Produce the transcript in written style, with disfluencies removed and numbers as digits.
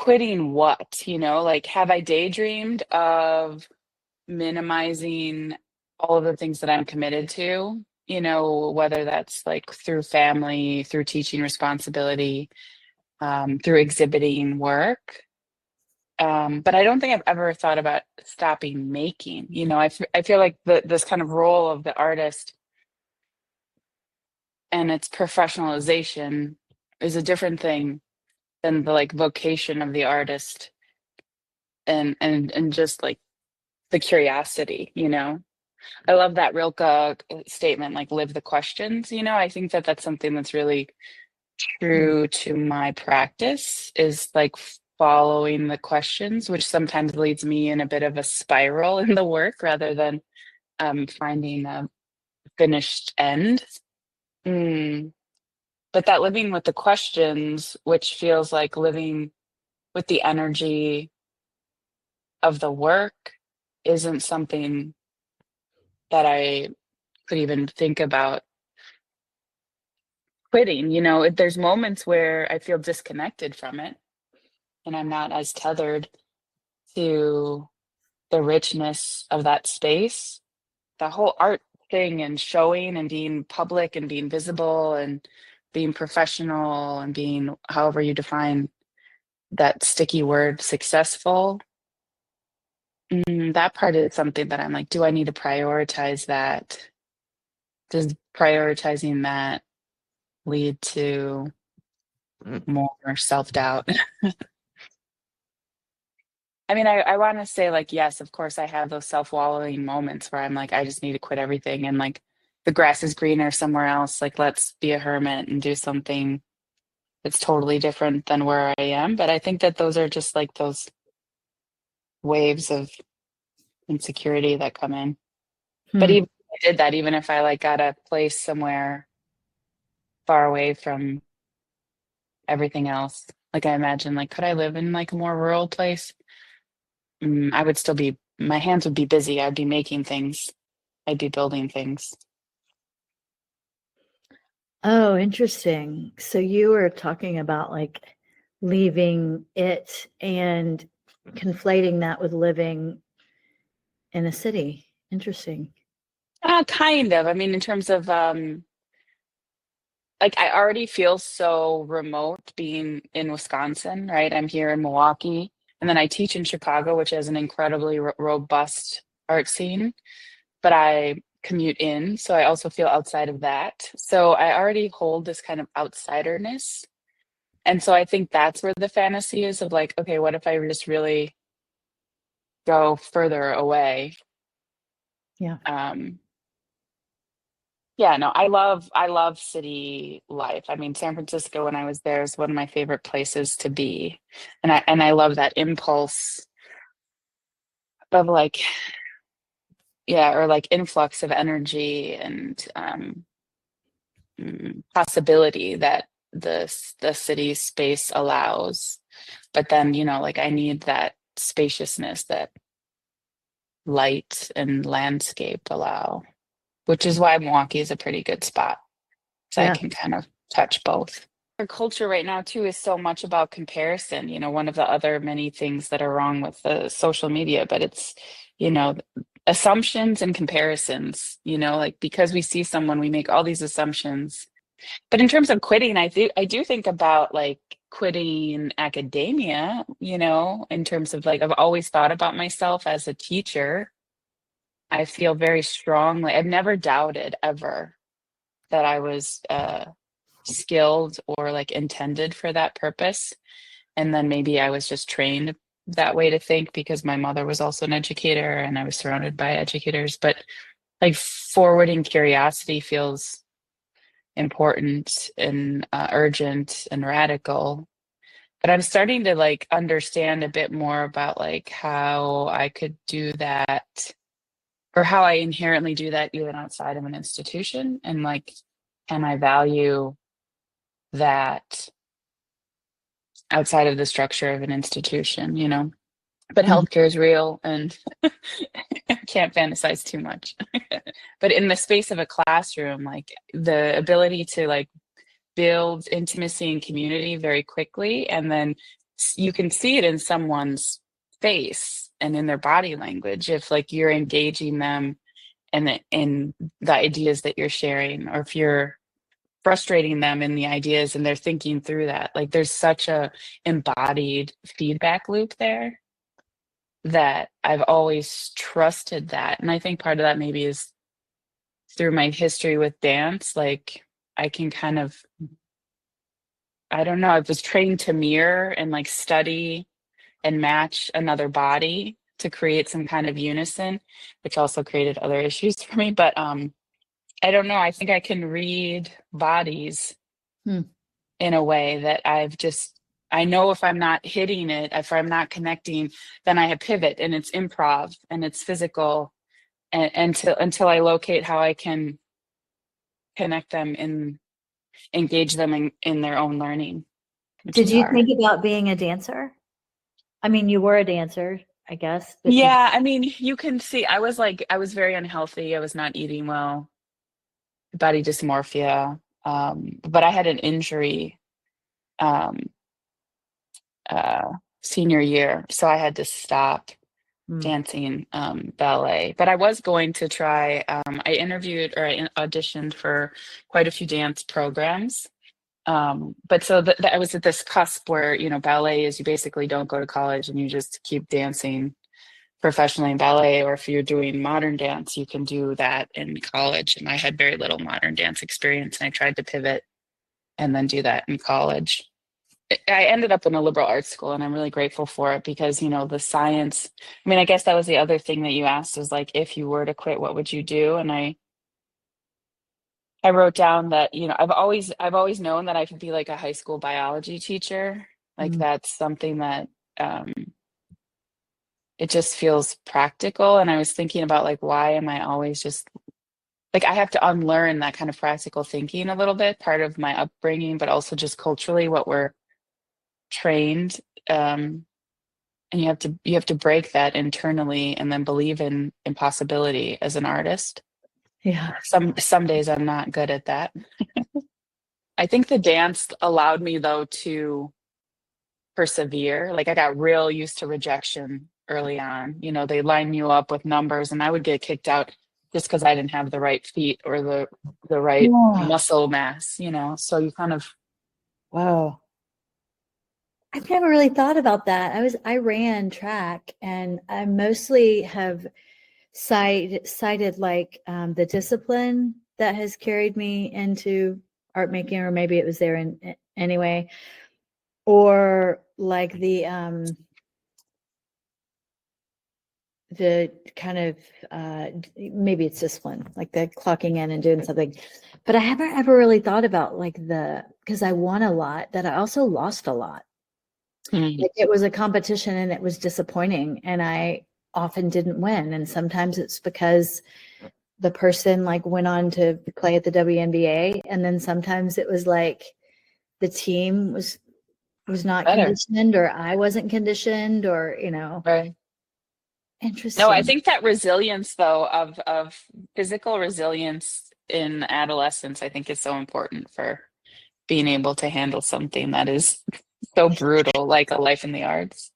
quitting what, like have I daydreamed of minimizing all of the things that I'm committed to, whether that's like through family, through teaching responsibility, through exhibiting work. But I don't think I've ever thought about stopping making. I feel like this kind of role of the artist and its professionalization is a different thing than the like vocation of the artist and just like the curiosity. I love that Rilke statement, like live the questions. I think that that's something that's really Mm. true to my practice is like following the questions, which sometimes leads me in a bit of a spiral in the work rather than finding a finished end. Mm. But that living with the questions, which feels like living with the energy of the work, isn't something that I could even think about quitting. There's moments where I feel disconnected from it and I'm not as tethered to the richness of that space. The whole art thing and showing and being public and being visible and being professional and being however you define that sticky word successful. That part is something that I'm like, do I need to prioritize that? Does prioritizing that lead to more self-doubt? I mean, I want to say like, yes, of course I have those self-wallowing moments where I'm like, I just need to quit everything and like the grass is greener somewhere else. Like, let's be a hermit and do something that's totally different than where I am. But I think that those are just like those waves of insecurity that come in. But Hmm. even if I did that, even if I like got a place somewhere far away from everything else, like I imagine, like, could I live in like a more rural place? I would still be, my hands would be busy. I'd be making things. I'd be building things. Oh, interesting. So you were talking about like leaving it and conflating that with living in a city. Interesting. Kind of. I mean, in terms of like I already feel so remote being in Wisconsin, right? I'm here in Milwaukee, and then I teach in Chicago, which has an incredibly robust art scene, but I commute in, so I also feel outside of that. So I already hold this kind of outsiderness. And so I think that's where the fantasy is of like, okay, what if I just really go further away? Yeah. Um, Yeah, no, I love city life. I mean, San Francisco when I was there is one of my favorite places to be. And I love that impulse of like, yeah, or like influx of energy and possibility that the city space allows. But then, like I need that spaciousness that light and landscape allow, which is why Milwaukee is a pretty good spot. So I Yeah. can kind of touch both. Our culture right now too is so much about comparison. One of the other many things that are wrong with the social media, but it's, you know, assumptions and comparisons, like because we see someone, we make all these assumptions. But in terms of quitting, I do think about like quitting academia, in terms of like I've always thought about myself as a teacher. I feel very strongly. I've never doubted ever that I was skilled or like intended for that purpose. And then maybe I was just trained that way to think because my mother was also an educator and I was surrounded by educators. But like forwarding curiosity feels important and urgent and radical. But I'm starting to like understand a bit more about like how I could do that or how I inherently do that even outside of an institution and like can I value that outside of the structure of an institution, But Mhm. healthcare is real and I can't fantasize too much. But in the space of a classroom, like the ability to like build intimacy and community very quickly and then you can see it in someone's face and in their body language if like you're engaging them and in the ideas that you're sharing, or if you're frustrating them in the ideas and they're thinking through that. Like there's such a embodied feedback loop there that I've always trusted that. And I think part of that maybe is through my history with dance. Like I can kind of, I don't know, I was trained to mirror and like study and match another body to create some kind of unison, which also created other issues for me. But I don't know. I think I can read bodies Hmm. in a way that I know if I'm not hitting it, if I'm not connecting, then I have pivot, and it's improv and it's physical, and until I locate how I can connect them and engage them in their own learning, which Did is you hard. think about being a dancer? I mean, you were a dancer, I guess, but did Yeah, I mean, you can see I was very unhealthy. I was not eating well, body dysmorphia. But I had an injury um, uh, senior year, so I had to stop you? dancing ballet. But I was going to try. I interviewed or I auditioned for quite a few dance programs. But so I was at this cusp where ballet is you basically don't go to college and you just keep dancing professionally in ballet, or if you're doing modern dance, you can do that in college. And I had very little modern dance experience, and I tried to pivot and then do that in college. I ended up in a liberal arts school, and I'm really grateful for it because, the science, I mean, I guess that was the other thing that you asked was like, if you were to quit, what would you do? And I wrote down that, I've always known that I could be like a high school biology teacher. Like Mm. that's something that um, it just feels practical. And I was thinking about like, why am I always just like, I have to unlearn that kind of practical thinking a little bit, part of my upbringing, but also just culturally what we're trained. And you have to break that internally and then believe in impossibility as an artist. Yeah. Some days I'm not good at that. I think the dance allowed me though to persevere. Like I got real used to rejection early on. They line you up with numbers and I would get kicked out just because I didn't have the right feet or the right Yeah. muscle mass. So you kind of Wow. I've never really thought about that. I ran track and I mostly have cited like the discipline that has carried me into art making, or maybe it was there in anyway, or like the kind of maybe it's discipline, like the clocking in and doing something. But I haven't ever really thought about like because I won a lot, that I also lost a lot. mm, Like it was a competition and it was disappointing and I often didn't win. And sometimes it's because the person like went on to play at the WNBA. And then sometimes it was like the team was not better. conditioned, or I wasn't conditioned, or Right. No, I interesting. think that resilience though of physical resilience in adolescence, I think is so important for being able to handle something that is so brutal, like a life in the arts.